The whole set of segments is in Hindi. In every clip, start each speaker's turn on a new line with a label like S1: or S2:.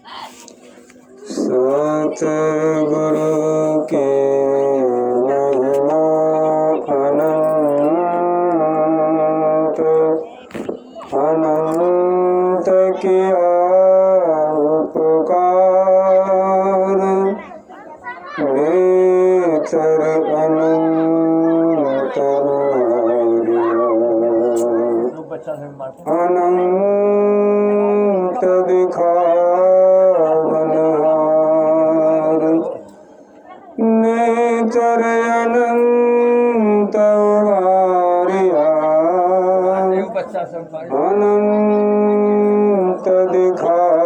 S1: सत गुरु की महिमा अनंत अनंत किया उपकार नेत्र अनंत अनंत दिखावनहार नेत्र अनंत हारिया अनंत दिखावनहार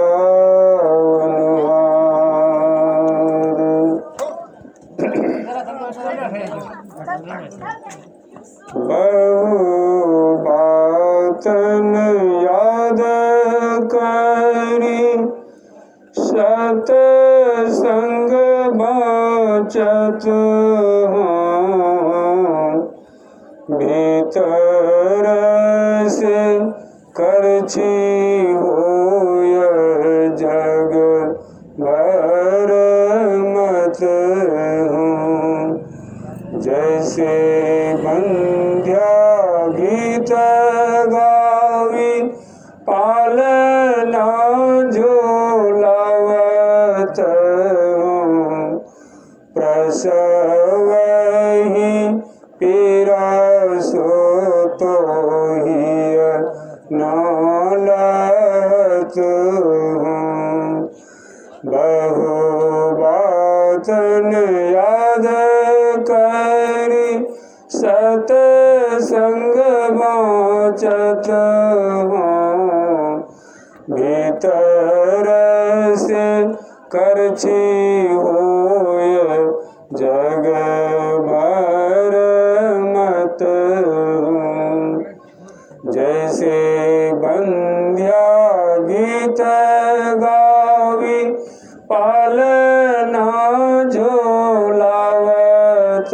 S1: बहु बातन याद करी सत संग बचत भीतर से करछी होय जग भर मत जैसे बंध्या गीत गावी पालना झोलावत प्रसव ही पीरा सो तो ही नालत बहु बातन याद करी सत संग बाचत भीतर से करछी होय जग भर मत जैसे बंध्या गीत गावी पालना झोलावत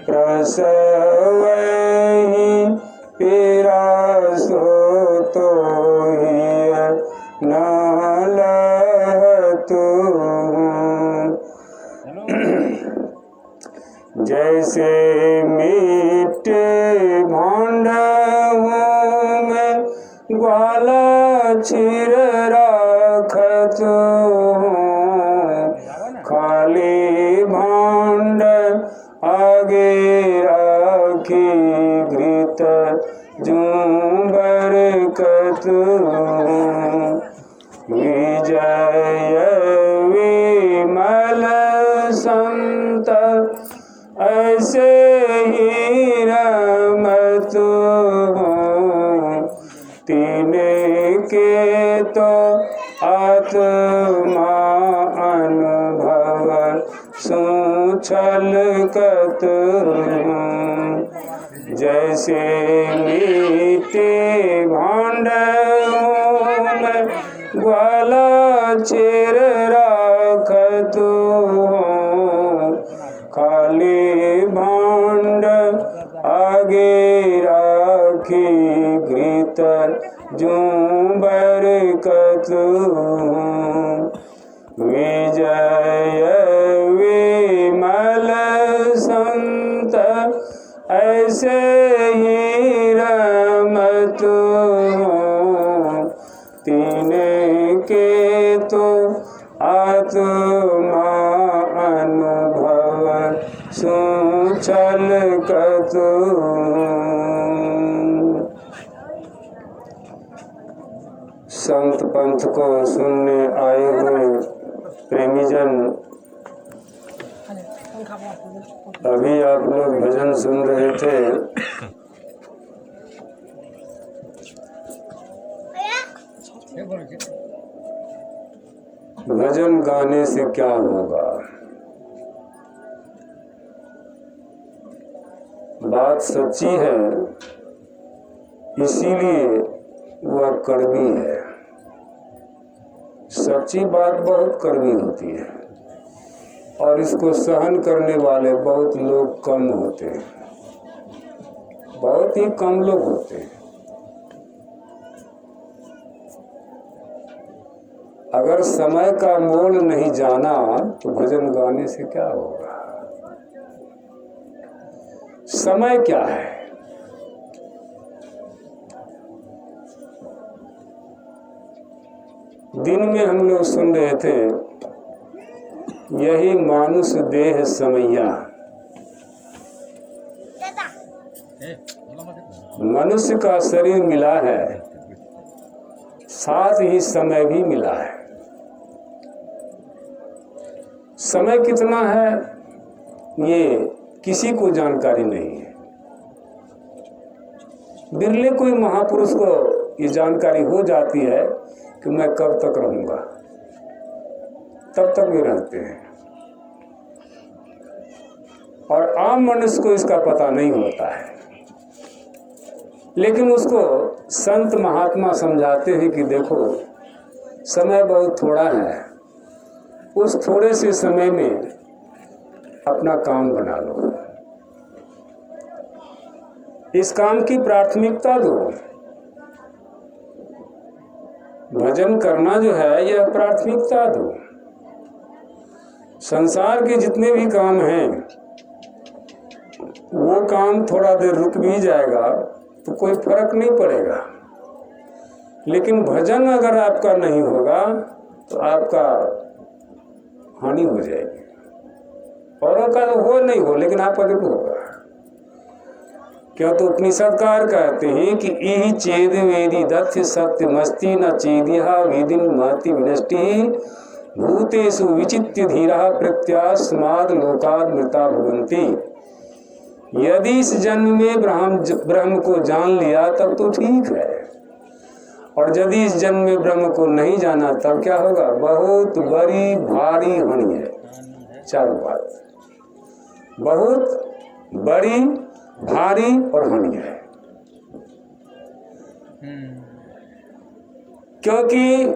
S1: प्रसव ही पीरा सो तो ही नालत जैसे मिट्टे भांड में ग्वाला छिर राखत खाली भांड आगे राखी घृत जुंबर कत विजय विमल संत ऐसे ही रमत तीने के तो आत्मा अनुभव छलकत जैसे मिट्टी भांड में ग्वाला चिर राखत खाली भांड आगे राखी घृत जुंबर कत विजय विमल संत ऐसे ही रमत तीने के तो आत्मा अनुभव छलकत संत पंथ को सुनने आए हुए प्रेमीजन, अभी आप लोग भजन सुन रहे थे। भजन गाने से क्या होगा? बात सच्ची है, इसीलिए वह कड़वी है। सच्ची बात बहुत कड़वी होती है और इसको सहन करने वाले बहुत लोग कम होते हैं, बहुत ही कम लोग होते हैं। अगर समय का मोल नहीं जाना तो भजन गाने से क्या होगा? समय क्या है? दिन में हम लोग सुन रहे थे, यही मानुष देह समैया। मनुष्य का शरीर मिला है, साथ ही समय भी मिला है। समय कितना है ये किसी को जानकारी नहीं है। बिरले कोई महापुरुष को ये जानकारी हो जाती है कि मैं कब तक रहूंगा, तब तक भी रहते हैं। और आम मनुष्य को इसका पता नहीं होता है, लेकिन उसको संत महात्मा समझाते हैं कि देखो समय बहुत थोड़ा है, उस थोड़े से समय में अपना काम बना लो, इस काम की प्राथमिकता दो। भजन करना जो है यह प्राथमिकता दो। संसार के जितने भी काम हैं वो काम थोड़ा देर रुक भी जाएगा तो कोई फर्क नहीं पड़ेगा, लेकिन भजन अगर आपका नहीं होगा तो आपका हानि हो जाएगी। औरों का तो हो नहीं हो, लेकिन आपका जरूर होगा। क्या तो उपनिषदकार कहते हैं कि इहि चेद वेदी दत्त सत्य मस्ति न चेदिहा वेदिन महति विनष्टि भूतेषु विचित्य धीरा प्रत्यास्माद लोकाद मृता भवन्ति। यदि इस जन्म में ब्रह्म को जान लिया तब तो ठीक है, और यदि इस जन्म में ब्रह्म को नहीं जाना तब क्या होगा? बहुत बड़ी भारी हानि है। चारों बात, बहुत बड़ी भारी और हानि है। क्योंकि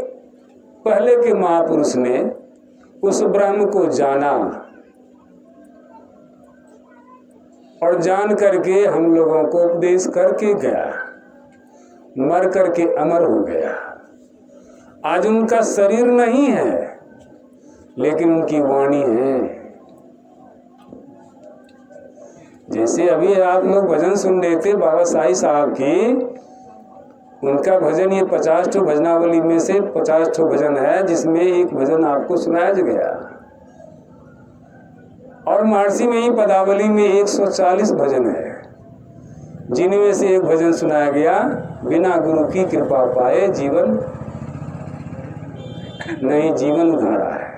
S1: पहले के महापुरुष ने उस ब्रह्म को जाना और जान करके हम लोगों को उपदेश करके गया, मर करके अमर हो गया। आज उनका शरीर नहीं है, लेकिन उनकी वाणी है। जैसे अभी आप लोग भजन सुन रहे थे बाबा साईं साहब की, उनका भजन ये 50 ठो भजनावली में से 50 ठो भजन है, जिसमें एक भजन आपको सुनाया गया। और महर्षि में ही पदावली में 140 भजन है, जिनमें से एक भजन सुनाया गया, बिना गुरु की कृपा पाए जीवन नहीं जीवन उधारा है।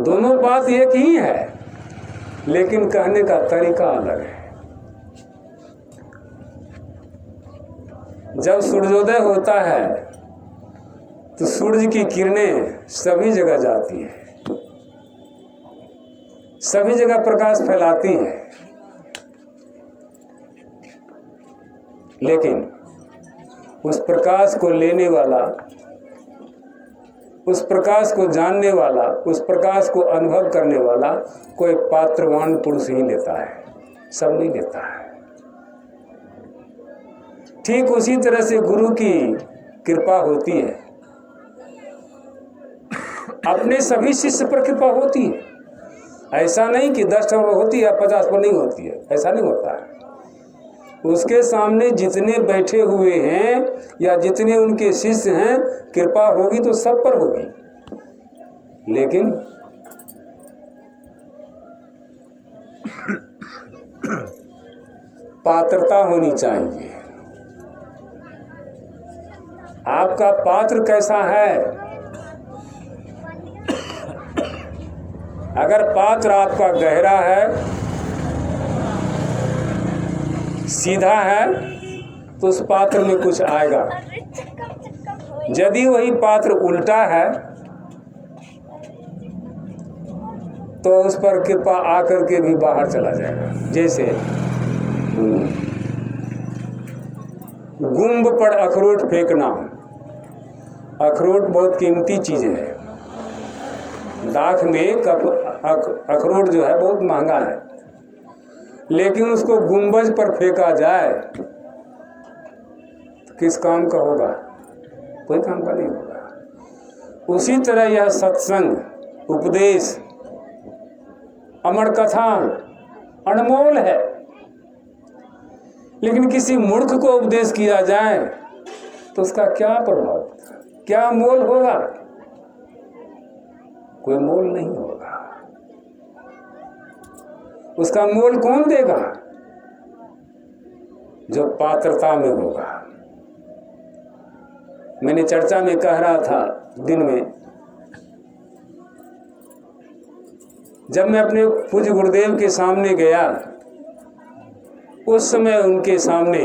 S1: दोनों बात एक ही है, लेकिन कहने का तरीका अलग है। जब सूर्योदय होता है तो सूर्य की किरणें सभी जगह जाती है, सभी जगह प्रकाश फैलाती है, लेकिन उस प्रकाश को लेने वाला, उस प्रकाश को जानने वाला, उस प्रकाश को अनुभव करने वाला कोई पात्रवान पुरुष ही लेता है, सब नहीं लेता है। ठीक उसी तरह से गुरु की कृपा होती है, अपने सभी शिष्य पर कृपा होती है। ऐसा नहीं कि 10 पर होती है 50 पर नहीं होती है, ऐसा नहीं होता है। उसके सामने जितने बैठे हुए हैं या जितने उनके शिष्य हैं, कृपा होगी तो सब पर होगी, लेकिन पात्रता होनी चाहिए। आपका पात्र कैसा है? अगर पात्र आपका गहरा है, सीधा है, तो उस पात्र में कुछ आएगा। यदि वही पात्र उल्टा है तो उस पर कृपा आकर के भी बाहर चला जाएगा। जैसे गुंब पर अखरोट फेंकना। अखरोट बहुत कीमती चीज है। दाख में अखरोट जो है बहुत महंगा है, लेकिन उसको गुंबज पर फेंका जाए तो किस काम का होगा? कोई काम का नहीं होगा। उसी तरह यह सत्संग, उपदेश, अमर कथा अनमोल है, लेकिन किसी मूर्ख को उपदेश किया जाए तो उसका क्या प्रभाव, क्या मोल होगा? कोई मोल नहीं होगा। उसका मोल कौन देगा? जो पात्रता में होगा। मैंने चर्चा में कह रहा था दिन में, जब मैं अपने पूज्य गुरुदेव के सामने गया, उस समय उनके सामने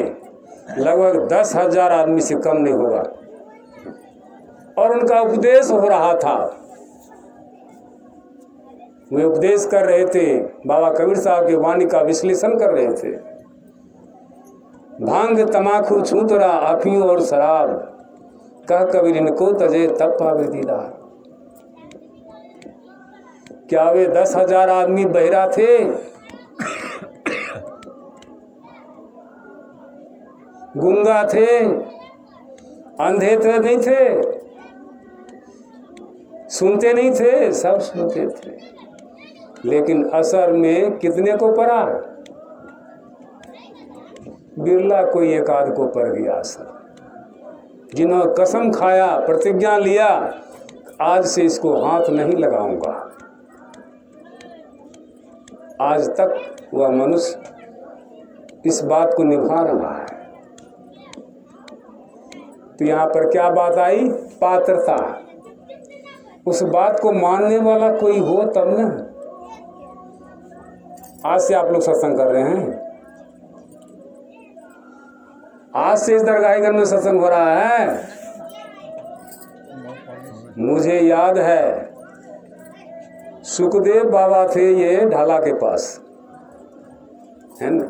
S1: लगभग 10,000 आदमी से कम नहीं होगा और उनका उपदेश हो रहा था। वे उपदेश कर रहे थे, बाबा कबीर साहब की वाणी का विश्लेषण कर रहे थे। भांग तमाकू छूतरा अफीम और शराब, कह कबीर इनको तजे तब पावे दीदार। क्या वे 10,000 आदमी बहरा थे? गूंगा थे? अंधे थे? नहीं थे? सुनते नहीं थे? सब सुनते थे, लेकिन असर में कितने को पड़ा? बिरला कोई एक आध को पड़ गया असर। जिन्होंने कसम खाया, प्रतिज्ञा लिया, आज से इसको हाथ नहीं लगाऊंगा, आज तक वह मनुष्य इस बात को निभा रहा है। तो यहाँ पर क्या बात आई? पात्रता। उस बात को मानने वाला कोई हो तब ना। आज से आप लोग सत्संग कर रहे हैं, आज से इस दरगाहीगंज में सत्संग हो रहा है। मुझे याद है, सुखदेव बाबा थे ये ढाला के पास, है ना।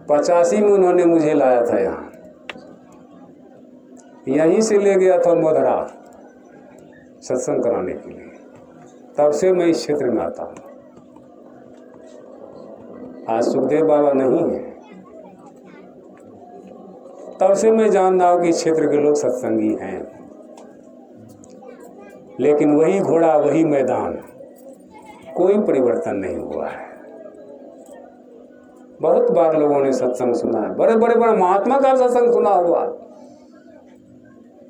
S1: 85 में उन्होंने मुझे लाया था यहाँ, यहीं से ले गया था मोधरा सत्संग कराने के लिए। तब से मैं इस क्षेत्र में आता हूँ। आज सुखदेव बाबा नहीं है, तब से मैं जानता हूँ कि इस क्षेत्र के लोग सत्संगी हैं। लेकिन वही घोड़ा वही मैदान, कोई परिवर्तन नहीं हुआ है। बहुत बार लोगों ने सत्संग सुना है, बड़े बड़े महात्मा का सत्संग सुना हुआ।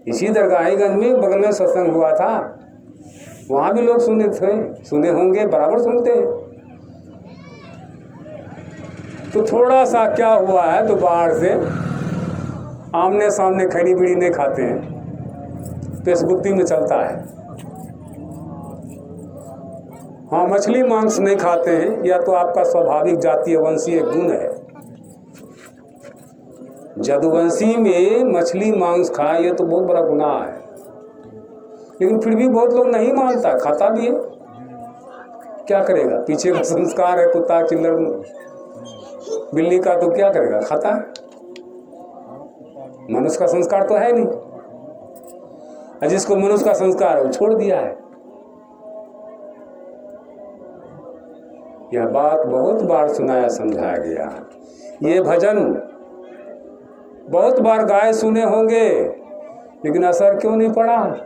S1: इसी दरगाहीगंज में बगल में सत्संग हुआ था, वहां भी लोग सुने होंगे, बराबर सुनते हैं। तो थोड़ा सा क्या हुआ है, तो बाहर से आमने सामने खड़ी बीड़ी नहीं खाते हैं, फेसबुक में चलता है। हाँ, मछली मांस नहीं खाते हैं, या तो आपका स्वाभाविक जातीय वंशीय गुण है। जदुवंशी में मछली मांस खाए ये तो बहुत बड़ा गुनाह है, लेकिन फिर भी बहुत लोग नहीं मानता, खाता भी है। क्या करेगा, पीछे का संस्कार है, कुत्ता चिल्लर बिल्ली का, तो क्या करेगा, खाता है। मनुष्य का संस्कार तो है नहीं, जिसको मनुष्य का संस्कार है वो छोड़ दिया है। यह बात बहुत बार सुनाया समझाया गया। ये भजन बहुत बार गाए सुने होंगे, लेकिन असर क्यों नहीं पड़ा?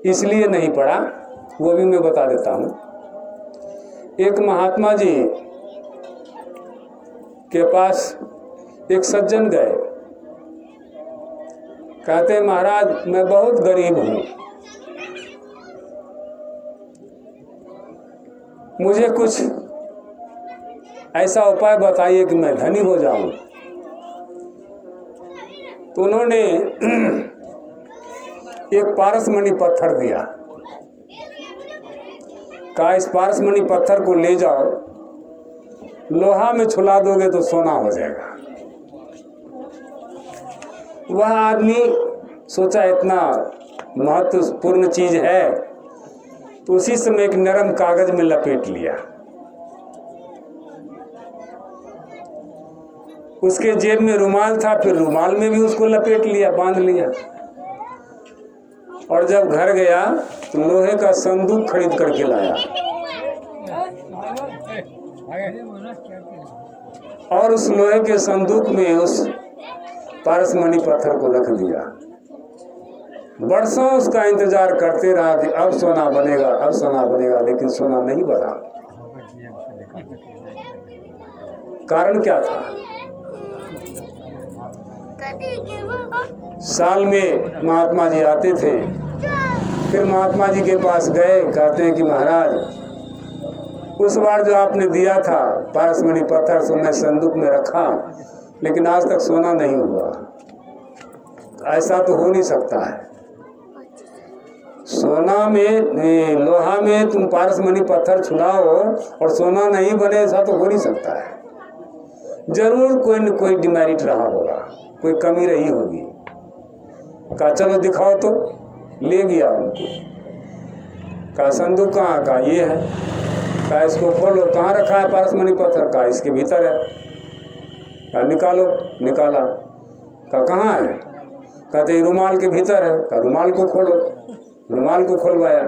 S1: इसलिए नहीं पड़ा, वो भी मैं बता देता हूं। एक महात्मा जी के पास एक सज्जन गए, कहते महाराज मैं बहुत गरीब हूं, मुझे कुछ ऐसा उपाय बताइए कि मैं धनी हो जाऊं। तो उन्होंने एक पारसमणि पत्थर दिया, कहा इस पारसमणि पत्थर को ले जाओ, लोहा में छुला दोगे तो सोना हो जाएगा। वह आदमी सोचा इतना महत्वपूर्ण चीज है, तो उसी समय एक नरम कागज में लपेट लिया, उसके जेब में रुमाल था, फिर रुमाल में भी उसको लपेट लिया, बांध लिया। और जब घर गया तो लोहे का संदूक खरीद करके लाया और उस लोहे के संदूक में उस पारसमणि पत्थर को रख दिया। बरसों उसका इंतजार करते रहा कि अब सोना बनेगा, अब सोना बनेगा, लेकिन सोना नहीं बना। कारण क्या था? साल में महात्मा जी आते थे, फिर महात्मा जी के पास गए, कहते हैं कि महाराज उस बार जो आपने दिया था पारसमणि पत्थर सो मैं संदूक में रखा, लेकिन आज तक सोना नहीं हुआ। ऐसा तो हो नहीं सकता है। सोना में, लोहा में तुम पारसमणि पत्थर छुड़ाओ और सोना नहीं बने, ऐसा तो हो नहीं सकता है। जरूर कोई न कोई डिमेरिट रहा होगा, कोई कमी रही होगी। कहा चलो दिखाओ, तो ले गया उनको। कहा संदूक कहाँ? का ये है। कहा इसको खोलो, कहाँ रखा है पारसमणि पत्थर? का इसके भीतर है। कहा निकालो, निकाला। कहा कहाँ है? कहते रुमाल के भीतर है। कहा रुमाल को खोलो, रुमाल को खोलवाया।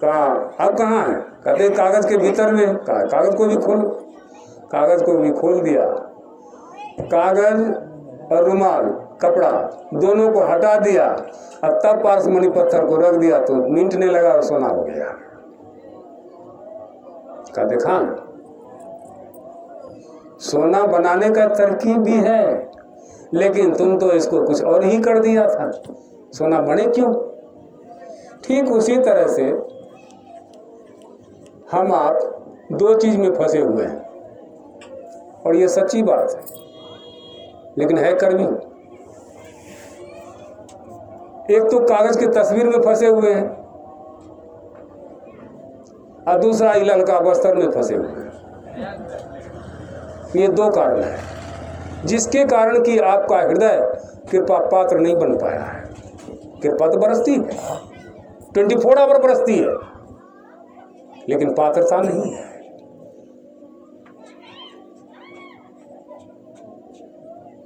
S1: कहा अब कहाँ है? कहते कागज के भीतर में। कहा कागज को भी खोलो, कागज को भी खोल दिया। कागज और रुमाल, कपड़ा दोनों को हटा दिया और तब पारसमणि पत्थर को रख दिया, तो मिंटने लगा और सोना हो गया। का देखा, सोना बनाने का तरकीब भी है, लेकिन तुम तो इसको कुछ और ही कर दिया था। सोना बने क्यों? ठीक उसी तरह से हम आप दो चीज में फंसे हुए हैं, और ये सच्ची बात है, लेकिन है कर्मी। एक तो कागज की तस्वीर में फंसे हुए हैं और दूसरा ललका बस्तर में फंसे हुए हैं। ये दो कारण है जिसके कारण कि आपका हृदय कृपा पात्र नहीं बन पाया है। कृपा तो बरसती है, 24 आवर बरसती है, लेकिन पात्रता नहीं है।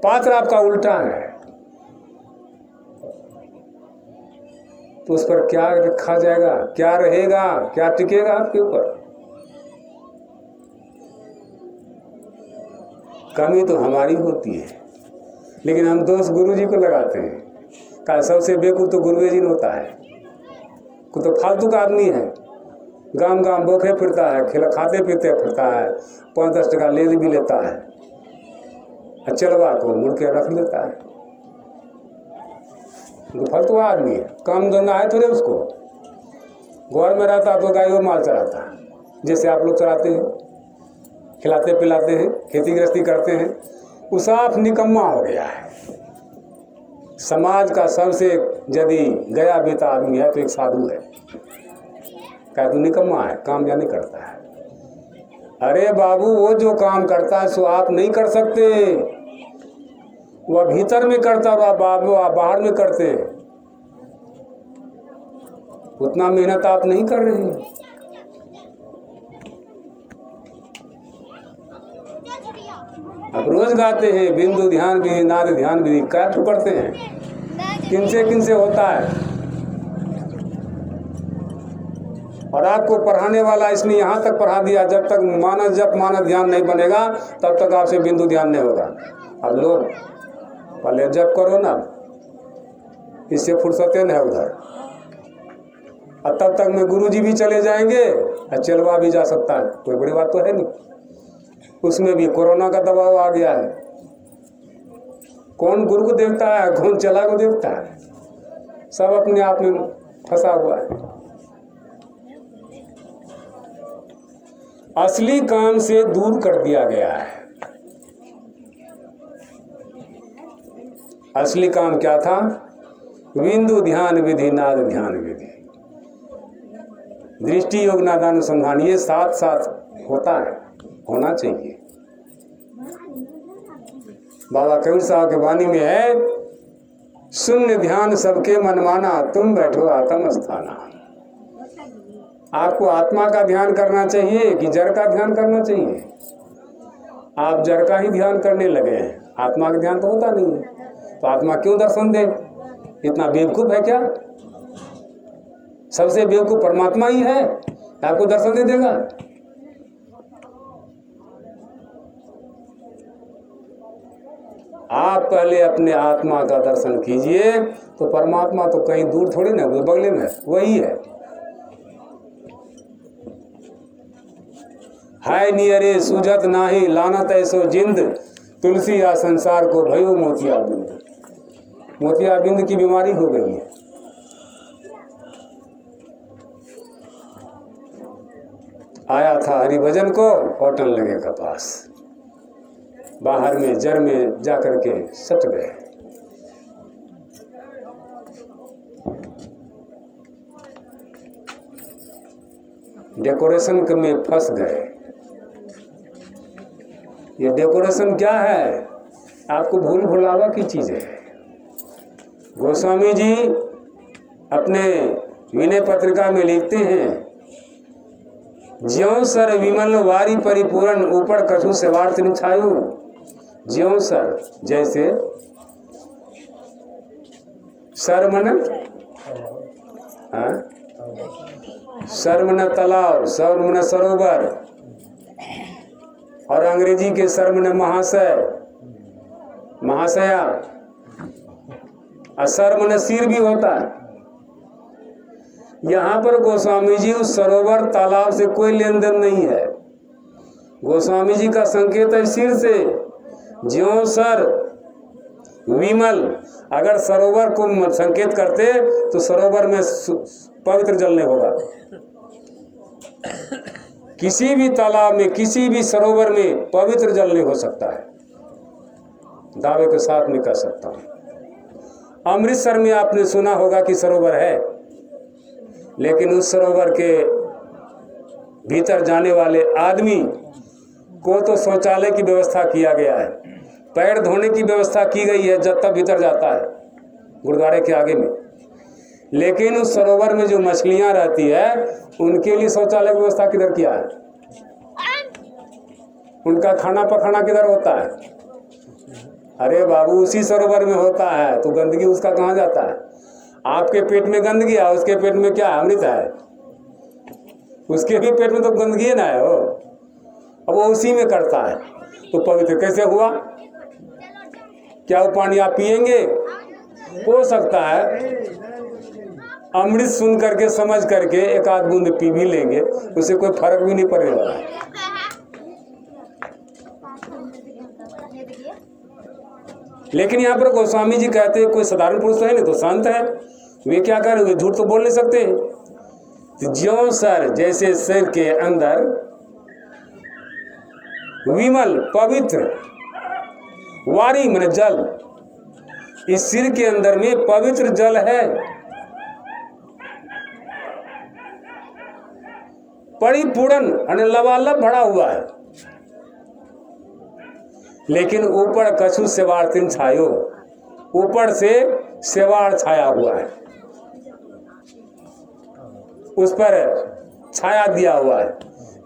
S1: पात्र आपका उल्टा है, तो उस पर क्या रखा जाएगा, क्या रहेगा, क्या टिकेगा आपके ऊपर? कमी तो हमारी होती है, लेकिन हम दोष गुरु जी को लगाते हैं। कहा सबसे बेवकूफ तो गुरुवे जी होता है, को तो फालतू का आदमी है, गांव गांव बोखे फिरता है, खाते पीते फिरता है, 5-10 टका ले भी लेता है, चलवा को मुड़ के रख लेता है। तो फालतू आदमी है, काम धंधा है थोड़े उसको। घर में रहता तो गाय और माल चराता, जैसे आप लोग चराते हैं, खिलाते पिलाते हैं, खेती गृहस्थी करते हैं। वो साफ निकम्मा हो गया है। समाज का सबसे यदि गया बेता आदमी है तो एक साधु है। क्या तो निकम्मा है, काम या नहीं करता है। अरे बाबू, वो जो काम करता है सो आप नहीं कर सकते, वह भीतर में करता, वह बाबू आप बाहर में करते। उतना मेहनत आप नहीं कर रहे हैं। अब रोज गाते हैं बिंदु ध्यान विधि नाद ध्यान विधि, क्या करते हैं, किनसे किनसे होता है। और आपको पढ़ाने वाला इसने यहाँ तक पढ़ा दिया, जब तक मानस जप मानस ध्यान नहीं बनेगा तब तक आपसे बिंदु ध्यान नहीं होगा। अब लोग पहले जप करो ना, इससे फुर्सतें नहीं उधर, और तब तक में गुरु जी भी चले जाएंगे और चलवा भी जा सकता है, कोई बड़ी बात तो है नहीं। उसमें भी कोरोना का दबाव आ गया है। कौन गुरु को देखता है, कौन चला को देखता है, सब अपने आप में फंसा हुआ है। असली काम से दूर कर दिया गया है। असली काम क्या था? बिंदु ध्यान विधि नाद ध्यान विधि, दृष्टि योग नादानुसंधान, ये साथ साथ होता है, होना चाहिए। बाबा कबीर साहब के वाणी में है, शून्य ध्यान सबके मनमाना, तुम बैठो आत्म स्थाना। आपको आत्मा का ध्यान करना चाहिए कि जड़ का ध्यान करना चाहिए? आप जड़ का ही ध्यान करने लगे हैं, आत्मा का ध्यान तो होता नहीं है। तो आत्मा क्यों दर्शन दे? इतना बेवकूफ है क्या? सबसे बेवकूफ परमात्मा ही है, आपको दर्शन दे देगा? आप पहले अपने आत्मा का दर्शन कीजिए, तो परमात्मा तो कहीं दूर थोड़ी ना, वो बगले में वही है नियरे सूझत नाही लानत ऐसो जिंद, तुलसी या संसार को भयो मोतियाबिंद। मोतियाबिंद की बीमारी हो गई है। आया था हरिभजन को होटल लगे का पास, बाहर में जर में जाकर के सट गए। डेकोरेशन में फंस गए। ये डेकोरेशन क्या है? आपको भूल भुलावा की चीज है। गोस्वामी जी अपने विनय पत्रिका में लिखते हैं, ज्यों सर विमल वारी परिपूर्ण ऊपर कछु से वार्त छायु। ज्यों सर जैसे, सर मन सर मन तालाब, सर मन सरोवर, और अंग्रेजी के सर मन महाशय महाशया, और सर मन सिर भी होता है। यहाँ पर गोस्वामी जी उस सरोवर तालाब से कोई लेन देन नहीं है। गोस्वामी जी का संकेत है सिर से। ज्यों सर विमल, अगर सरोवर को संकेत करते तो सरोवर में पवित्र जल नहीं होगा। किसी भी तालाब में, किसी भी सरोवर में पवित्र जल नहीं हो सकता है, दावे के साथ में कह सकता हूं। अमृतसर में आपने सुना होगा कि सरोवर है, लेकिन उस सरोवर के भीतर जाने वाले आदमी को तो शौचालय की व्यवस्था किया गया है, पैर धोने की व्यवस्था की गई है जब तक भीतर जाता है गुरुद्वारे के आगे में। लेकिन उस सरोवर में जो मछलियां रहती है उनके लिए शौचालय की व्यवस्था किधर किया है? उनका खाना पकाना किधर होता है? अरे बाबू उसी सरोवर में होता है, तो गंदगी उसका कहाँ जाता है? आपके पेट में गंदगी है, उसके पेट में क्या अमृत है? उसके भी पेट में तो गंदगी ना है, अब वो उसी में करता है, तो पवित्र कैसे हुआ? क्या वो पानी आप पिएंगे? हो सकता है अमृत सुन करके समझ करके एक आध बूंद पी भी लेंगे, उससे कोई फर्क भी नहीं पड़ने वाला है। लेकिन यहाँ पर गोस्वामी जी कहते हैं कोई साधारण पुरुष तो है नहीं, तो संत है, वे क्या कर रहे, झूठ तो बोल नहीं सकते। तो ज्यों सर जैसे सिर के अंदर विमल पवित्र वारी माने जल, इस सिर के अंदर में पवित्र जल है, परिपूर्ण लबालब भरा हुआ है। लेकिन ऊपर कछु सेवार्तिन छायो, ऊपर से सेवाड़ छाया हुआ है, उस पर छाया दिया हुआ है,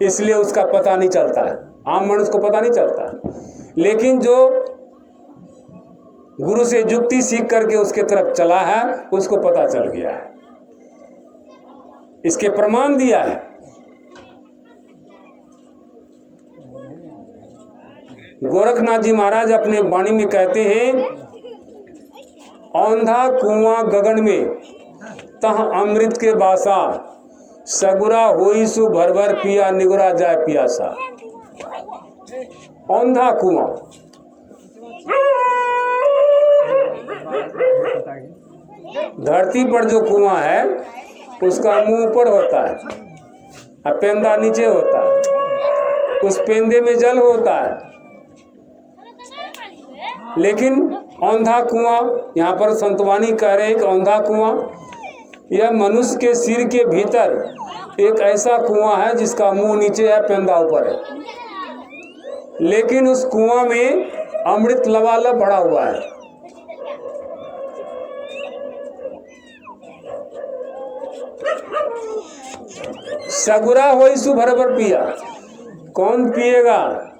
S1: इसलिए उसका पता नहीं चलता है, आम मनुष्य को पता नहीं चलता। लेकिन जो गुरु से युक्ति सीख करके उसके तरफ चला है उसको पता चल गया है, इसके प्रमाण दिया है। गोरखनाथ जी महाराज अपने वाणी में कहते हैं, औंधा कुआं गगन में तह अमृत के बासा, सगुरा होई सु भर भर पिया निगुरा जाए पियासा। औंधा कुआं, धरती पर जो कुआं है उसका मुंह ऊपर होता है और पेंदा नीचे होता है, उस पेंदे में जल होता है। लेकिन औंधा कुआं, यहाँ पर संतवानी कह रहे हैं कि औंधा कुआं यह मनुष्य के सिर के भीतर एक ऐसा कुआं है जिसका मुंह नीचे है, पेंदा ऊपर है, लेकिन उस कुआं में अमृत लबालब भरा हुआ है। सगुरा होई सु भर भर पिया, कौन पिएगा?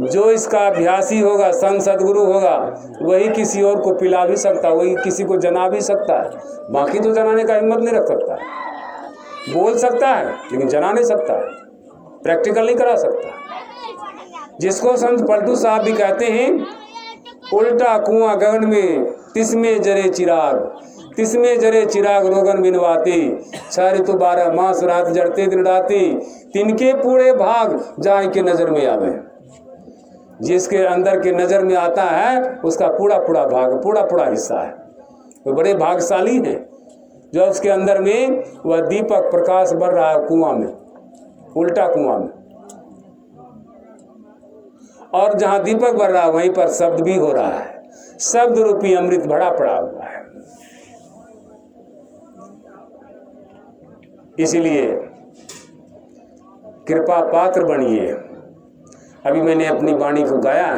S1: जो इसका अभ्यासी होगा, संत सदगुरु होगा, वही किसी और को पिला भी सकता है, वही किसी को जना भी सकता है। बाकी तो जनाने का हिम्मत नहीं रख सकता है, बोल सकता है लेकिन जना नहीं सकता है, प्रैक्टिकल नहीं करा सकता। जिसको संत पलटू साहब भी कहते हैं उल्टा कुआं गगन में तिसमें जरे चिराग, तिसमें जरे चिराग रोगन बिनवाती, 6 ऋतु 12 मास रात जड़ते दिन राती, तिनके पूरे भाग जाए के नजर में आवे। जिसके अंदर के नजर में आता है उसका पूरा पूरा भाग, पूरा पूरा हिस्सा है। वो बड़े भागशाली हैं जो उसके अंदर में वह दीपक प्रकाश बढ़ रहा है कुआं में, उल्टा कुआं में। और जहां दीपक बढ़ रहा है वहीं पर शब्द भी हो रहा है, शब्द रूपी अमृत भरा पड़ा हुआ है। इसलिए कृपा पात्र बनिए। अभी मैंने अपनी वाणी को गाया,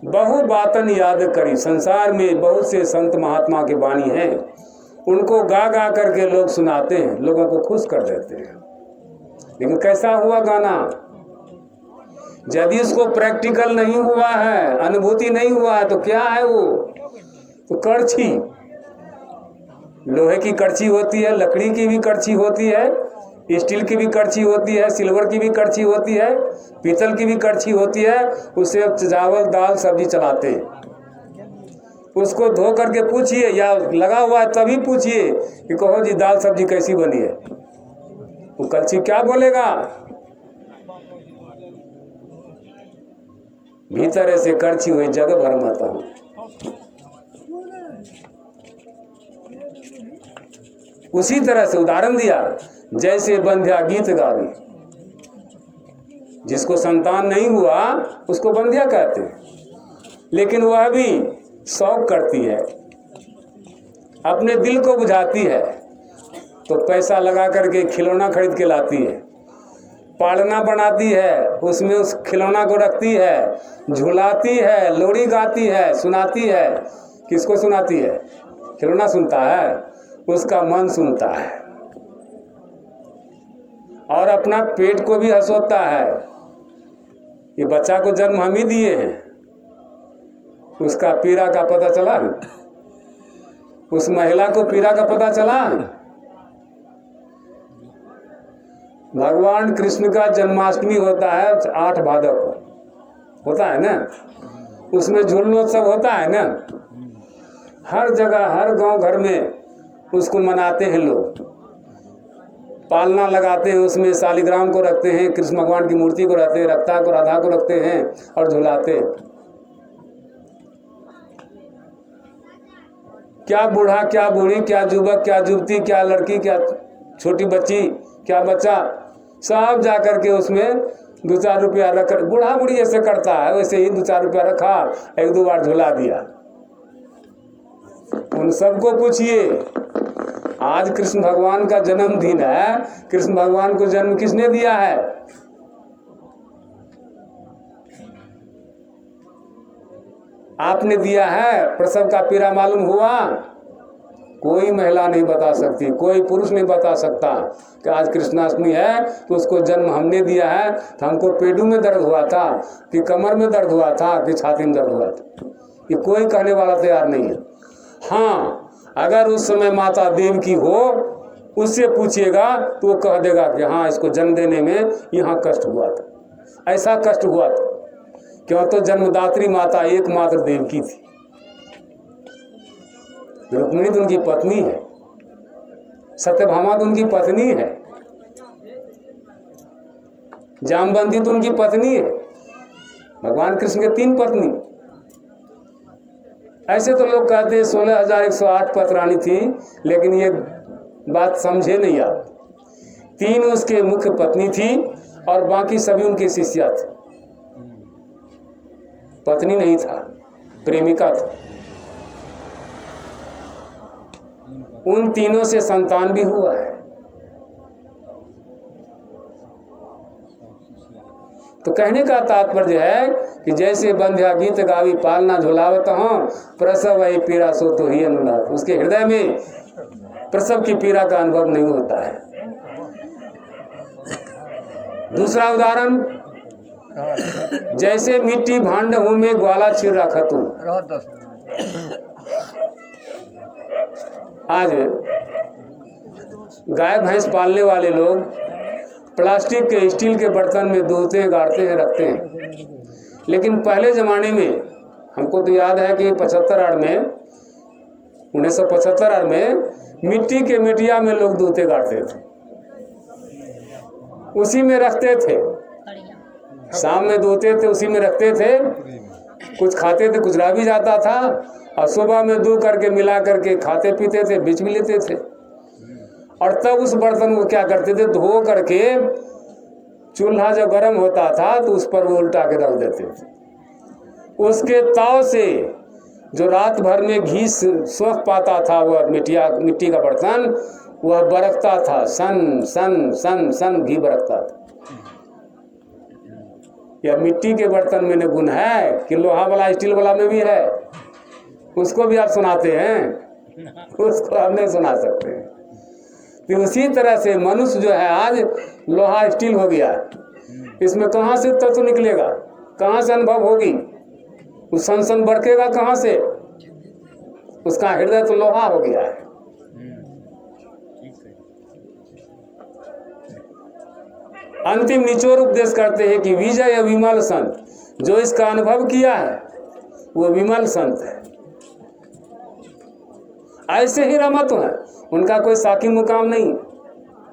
S1: बहु बातन याद करी। संसार में बहुत से संत महात्मा के वाणी हैं, उनको गा गा करके लोग सुनाते हैं, लोगों को खुश कर देते हैं। लेकिन कैसा हुआ गाना? यदि उसको प्रैक्टिकल नहीं हुआ है, अनुभूति नहीं हुआ है, तो क्या है वो? तो कड़छी, लोहे की कड़छी होती है, लकड़ी की भी कड़छी होती है, स्टील की भी कड़छी होती है, सिल्वर की भी कड़छी होती है, पीतल की भी कड़छी होती है। उससे चावल दाल सब्जी चलाते हैं। उसको धो करके पूछिए, या लगा हुआ है तभी पूछिए कि कहो जी दाल सब्जी कैसी बनी है, वो कड़छी क्या बोलेगा? भीतर ऐसे कड़छी हुई जग भर माता हूं। उसी तरह से उदाहरण दिया, जैसे बंध्या गीत गावे। जिसको संतान नहीं हुआ उसको बंध्या कहते हैं, लेकिन वह भी शौक करती है, अपने दिल को बुझाती है, तो पैसा लगा करके खिलौना खरीद के लाती है, पालना बनाती है, उसमें उस खिलौना को रखती है, झुलाती है, लोरी गाती है, सुनाती है। किसको सुनाती है? खिलौना सुनता है, उसका मन सुनता है, और अपना पेट को भी हंसोता है। ये बच्चा को जन्म हम ही दिए हैं, उसका पीड़ा का पता चला? उस महिला को पीड़ा का पता चला? भगवान कृष्ण का जन्माष्टमी होता है 8 भादव को, होता है ना, उसमें झूलनोत्सव होता है ना, हर जगह हर गांव घर में उसको मनाते हैं लोग, पालना लगाते हैं, उसमें शालिग्राम को रखते हैं, कृष्ण भगवान की मूर्ति को रखते हैं, रक्ता को राधा को रखते हैं और झुलाते। क्या बूढ़ा, क्या बूढ़ी, क्या युवक, क्या युवती, क्या लड़की, क्या छोटी बच्ची, क्या बच्चा, सब जाकर के उसमें 2-4 रुपया रख, बूढ़ा बूढ़ी ऐसे करता है, वैसे ही 2-4 रुपया रखा, 1-2 बार झुला दिया। उन सबको पूछिए, आज कृष्ण भगवान का जन्मदिन है, कृष्ण भगवान को जन्म किसने दिया है? आपने दिया है। प्रसव का पीड़ा मालूम हुआ? कोई महिला नहीं बता सकती, कोई पुरुष नहीं बता सकता कि आज कृष्णाष्टमी है तो उसको जन्म हमने दिया है, तो हमको पेटू में दर्द हुआ था कि कमर में दर्द हुआ था कि छाती में दर्द हुआ था। ये कोई कहने वाला तैयार नहीं है। हाँ, अगर उस समय माता देव की हो, उससे पूछिएगा तो वो कह देगा कि हाँ, इसको जन्म देने में यहाँ कष्ट हुआ था, ऐसा कष्ट हुआ था। क्यों? तो जन्मदात्री माता एकमात्र देव की थी। रुक्मिणी तो उनकी पत्नी है, सत्यभामा तो उनकी पत्नी है, जामवंती तो उनकी पत्नी है। भगवान कृष्ण के 3 पत्नी। ऐसे तो लोग कहते हैं 16,108 पतरानी थी, लेकिन ये बात समझे नहीं आप। 3 उसके मुख्य पत्नी थी और बाकी सभी उनके शिष्या थे। पत्नी नहीं था, प्रेमिका था। उन तीनों से संतान भी हुआ है। तो कहने का तात्पर्य है कि जैसे बंध्या गीत गावी पालना झुलावत हूं, प्रसव वही पीड़ा सो तो ही अनुलाप। उसके हृदय में प्रसव की पीड़ा का अनुभव नहीं होता है। दूसरा उदाहरण, जैसे मिट्टी भांड हूं में ग्वाला छिर रखा तू। आज गाय भैंस पालने वाले लोग प्लास्टिक के, स्टील के बर्तन में धोते हैं, गाड़ते हैं, रखते हैं। लेकिन पहले जमाने में हमको तो याद है कि 1975 में मिट्टी के मिट्टिया में लोग दूते गाड़ते थे, उसी में रखते थे, शाम में दूते थे, उसी में रखते थे, कुछ खाते थे, कुछ रह भी जाता था, और सुबह में दू करके मिला करके खाते पीते थे, बेच भी लेते थे। और तब उस बर्तन को क्या करते थे, धो करके चूल्हा जब गर्म होता था तो उस पर वो उल्टा के रख देते थे। उसके ताव से जो रात भर में घी सोख पाता था वह मिट्टी का बर्तन, वह बरकता था, सन सन सन सन घी बरकता था। या मिट्टी के बर्तन में गुण है कि लोहा वाला स्टील वाला में भी है, उसको भी आप सुनाते हैं, उसको आप नहीं सुना सकते। तो उसी तरह से मनुष्य जो है आज लोहा स्टील हो गया, इसमें कहाँ से तत्व निकलेगा, कहाँ से अनुभव होगी, उस सन बरकेगा कहाँ से, उसका हृदय तो लोहा हो गया है। अंतिम निचोड़ उपदेश करते हैं कि विजय विमल संत, जो इसका अनुभव किया है वो विमल संत है। ऐसे ही रमत है, उनका कोई साकी मुकाम नहीं,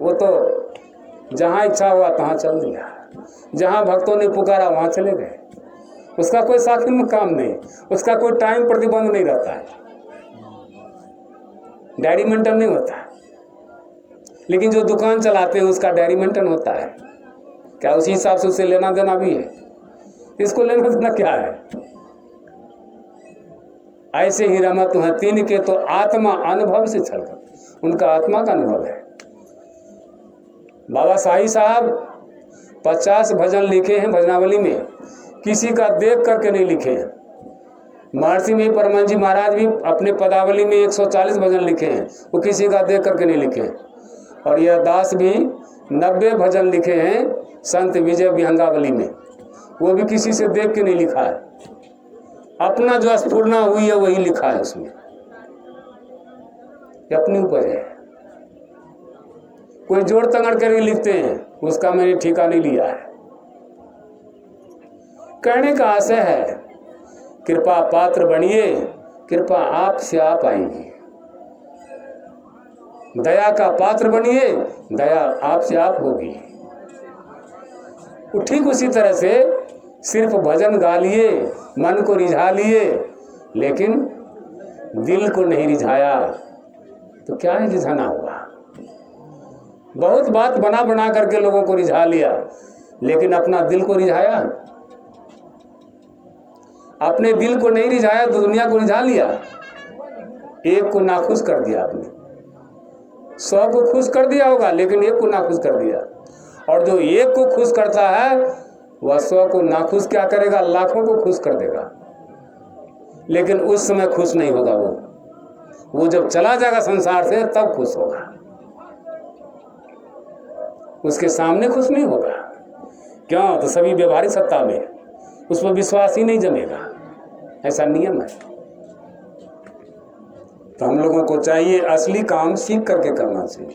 S1: वो तो जहाँ इच्छा हुआ तहाँ चल दिया, जहाँ भक्तों ने पुकारा वहाँ चले गए, उसका कोई साकी मुकाम नहीं, उसका कोई टाइम प्रतिबंध नहीं रहता है, डायरी मेंटेन नहीं होता है। लेकिन जो दुकान चलाते हैं उसका डायरी मेंटेन होता है, क्या उसी हिसाब से उससे लेना देना भी है, इसको लेना देना क्या है। ऐसे ही रमत है तीन के तो आत्मा अनुभव से छलकर, उनका आत्मा का अनुभव है। बाबा साईं साहब 50 भजन लिखे हैं भजनावली में, किसी का देख करके नहीं लिखे हैं। महर्षि में परमान जी महाराज भी अपने पदावली में 140 भजन लिखे हैं, वो किसी का देख करके नहीं लिखे हैं। और यह दास भी 90 भजन लिखे हैं संत विजय विहंगावली में, वो भी किसी से देख के नहीं लिखा है, अपना जो स्फुरना हुई है वही लिखा है उसमें, अपने ऊपर है। कोई जोड़ तंगड़ करके लिखते हैं, उसका मैंने ठेका नहीं लिया है। कहने का आशय है कृपा पात्र बनिए, कृपा आप से आप आएगी। दया का पात्र बनिए, दया आप से आप होगी। ठीक उसी तरह से सिर्फ भजन गा लिए, मन को रिझा लिए, लेकिन दिल को नहीं रिझाया तो क्या है रिझाना हुआ। बहुत बात बना बना करके लोगों को रिझा लिया, लेकिन अपना दिल को रिझाया। अपने दिल को नहीं रिझाया तो दुनिया को रिझा लिया। एक को नाखुश कर दिया आपने, 100 को खुश कर दिया होगा, लेकिन एक को नाखुश कर दिया। और जो एक को खुश करता है वह 100 को नाखुश क्या करेगा, लाखों को खुश कर देगा। लेकिन उस समय खुश नहीं होगा वो जब चला जाएगा संसार से तब खुश होगा, उसके सामने खुश नहीं होगा। क्यों? तो सभी व्यवहारिक सत्ता में उस पर विश्वास ही नहीं जमेगा, ऐसा नियम है। तो हम लोगों को चाहिए असली काम सीख करके करना चाहिए,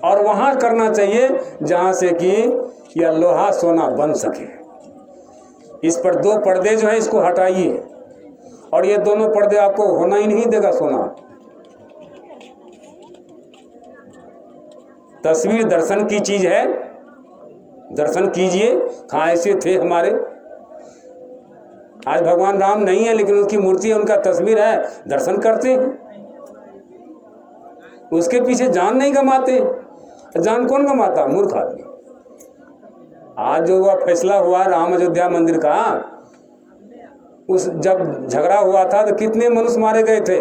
S1: और वहां करना चाहिए जहां से कि यह लोहा सोना बन सके। इस पर 2 पर्दे जो है इसको हटाइए, और ये दोनों पर्दे आपको होना ही नहीं देगा सोना। तस्वीर दर्शन की चीज है, दर्शन कीजिए। हाँ ऐसे थे हमारे, आज भगवान राम नहीं है लेकिन उसकी मूर्ति है, उनका तस्वीर है, दर्शन करते हैं, उसके पीछे जान नहीं गंवाते। जान कौन गंवाता? मूर्ख आदमी। आज जो हुआ फैसला हुआ राम अयोध्या मंदिर का, उस जब झगड़ा हुआ था तो कितने मनुष्य मारे गए थे,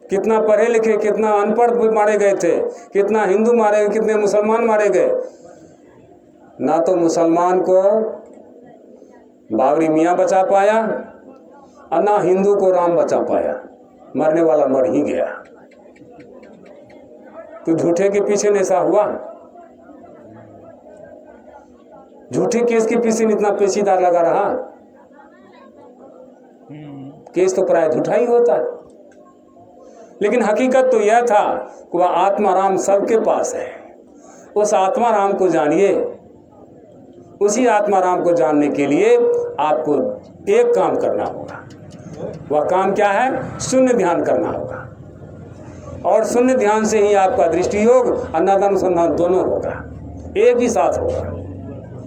S1: कितना पढ़े लिखे कितना अनपढ़ मारे गए थे, कितना हिंदू मारे गए, कितने मुसलमान मारे गए। ना तो मुसलमान को बाबरी मियाँ बचा पाया और ना हिंदू को राम बचा पाया, मरने वाला मर ही गया। तो झूठे के पीछे ऐसा हुआ, झूठे केस के पीछे इतना पेशीदार लगा रहा। केस तो प्राय झूठा ही होता है, लेकिन हकीकत तो यह था कि वह आत्मा राम सबके पास है। उस आत्मा राम को जानिए, उसी आत्मा राम को जानने के लिए आपको एक काम करना होगा। वह काम क्या है? शून्य ध्यान करना होगा। और शून्य ध्यान से ही आपका दृष्टि योग अनाद अनुसंधान दोनों होगा, एक ही साथ होगा।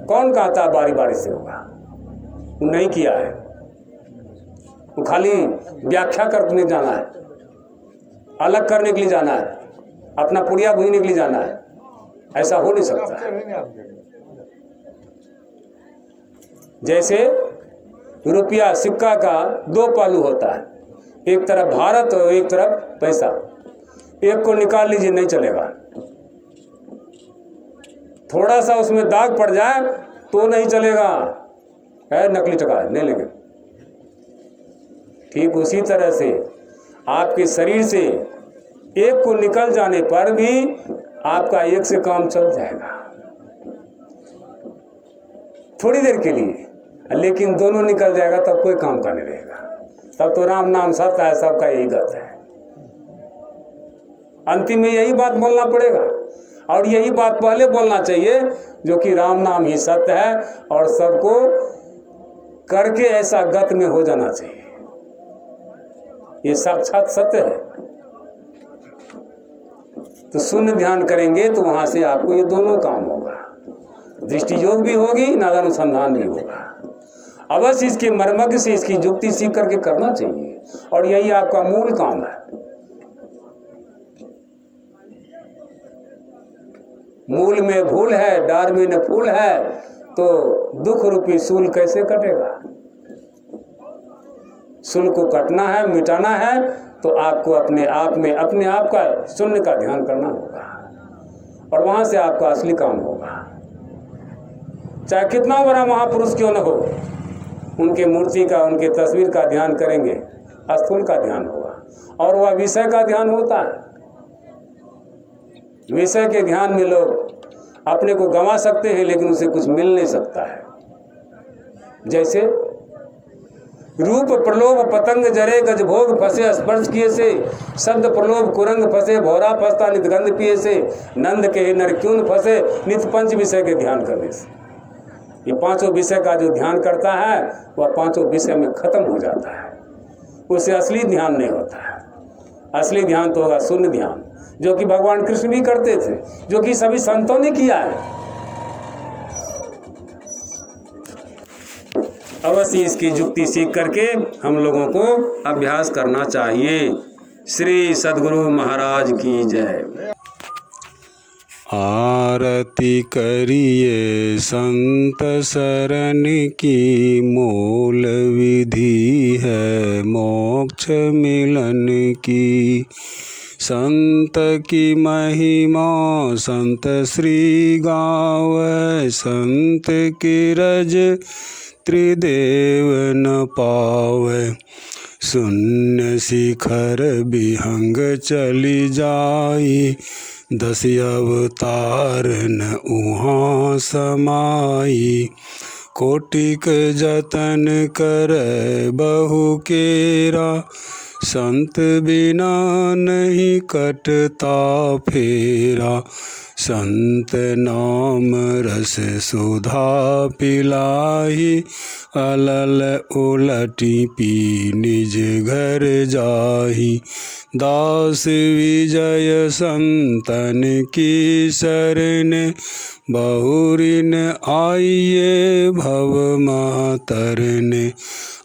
S1: कौन कहता है बारी बारी से होगा? वो नहीं किया है, वो खाली व्याख्या करने जाना है, अलग करने के लिए जाना है, अपना पुड़िया भूनने के लिए जाना है। ऐसा हो नहीं सकता है। जैसे रुपया सिक्का का दो पहलू होता है, एक तरफ भारत और एक तरफ पैसा। एक को निकाल लीजिए, नहीं चलेगा। थोड़ा सा उसमें दाग पड़ जाए तो नहीं चलेगा, है नकली टका नहीं लेंगे। ठीक उसी तरह से आपके शरीर से एक को निकल जाने पर भी आपका एक से काम चल जाएगा थोड़ी देर के लिए, लेकिन दोनों निकल जाएगा तब कोई काम का नहीं रहेगा। तब तो राम नाम सत्य है, सबका यही गत है। अंतिम में यही बात बोलना पड़ेगा, और यही बात पहले बोलना चाहिए जो कि राम नाम ही सत्य है, और सबको करके ऐसा गत में हो जाना चाहिए। ये साक्षात सत्य है। तो शून्य ध्यान करेंगे तो वहां से आपको ये दोनों काम होगा, दृष्टि योग भी होगी, नादानुसंधान भी होगा। अवश्य इसके मर्मज्ञ से इसकी युक्ति सीख करके करना चाहिए, और यही आपका मूल काम है। मूल में भूल है, डार में न फूल है, तो दुख रूपी सूल कैसे कटेगा? सूल को कटना है, मिटाना है, तो आपको अपने आप में अपने आप का शून्य का ध्यान करना होगा, और वहां से आपका असली काम होगा। चाहे कितना बड़ा महापुरुष क्यों न हो, उनके मूर्ति का, उनके तस्वीर का ध्यान करेंगे, स्थूल का ध्यान होगा। और वह विषय का ध्यान होता है। विषय के ध्यान में लोग अपने को गंवा सकते हैं, लेकिन उसे कुछ मिल नहीं सकता है। जैसे रूप प्रलोभ पतंग जरे गज भोग फंसे स्पर्श किए से, शब्द प्रलोभ कुरंग फंसे भौरा फंसता नित गंध पिए से, नंद के नर क्यों फंसे नित पंच विषय के ध्यान करने से। ये पांचों विषय का जो ध्यान करता है वह पांचों विषय में खत्म हो जाता है, उसे असली ध्यान नहीं होता है। असली ध्यान तो होगा शून्य ध्यान, जो कि भगवान कृष्ण भी करते थे, जो कि सभी संतों ने किया है। अवश्य इसकी युक्ति सीख करके हम लोगों को अभ्यास करना चाहिए। श्री सद्गुरु महाराज की जय।
S2: आरती करिए संत शरण की, मूल विधि है मोक्ष मिलन की। संत की महिमा संत श्री गावै, संत की रज त्रिदेव न पावै। शून्य शिखर विहंग चली जाई, 10 अवतार न उहाँ समाई। कोटिक जतन करे बहु केरा, संत बिना नहीं कटता फेरा। संत नाम रस सुधा पिलाई, अलल उलटी पी निज घर जाही। दास विजय संतन की शरण, बहुरिन आइए भव मातरन।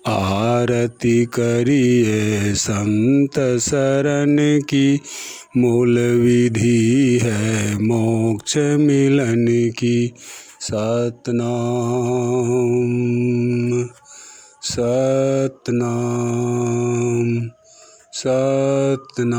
S2: आरती करिए संत शरण की, मूल विधि है मोक्ष मिलन की। सतनाम सतनाम सतनाम।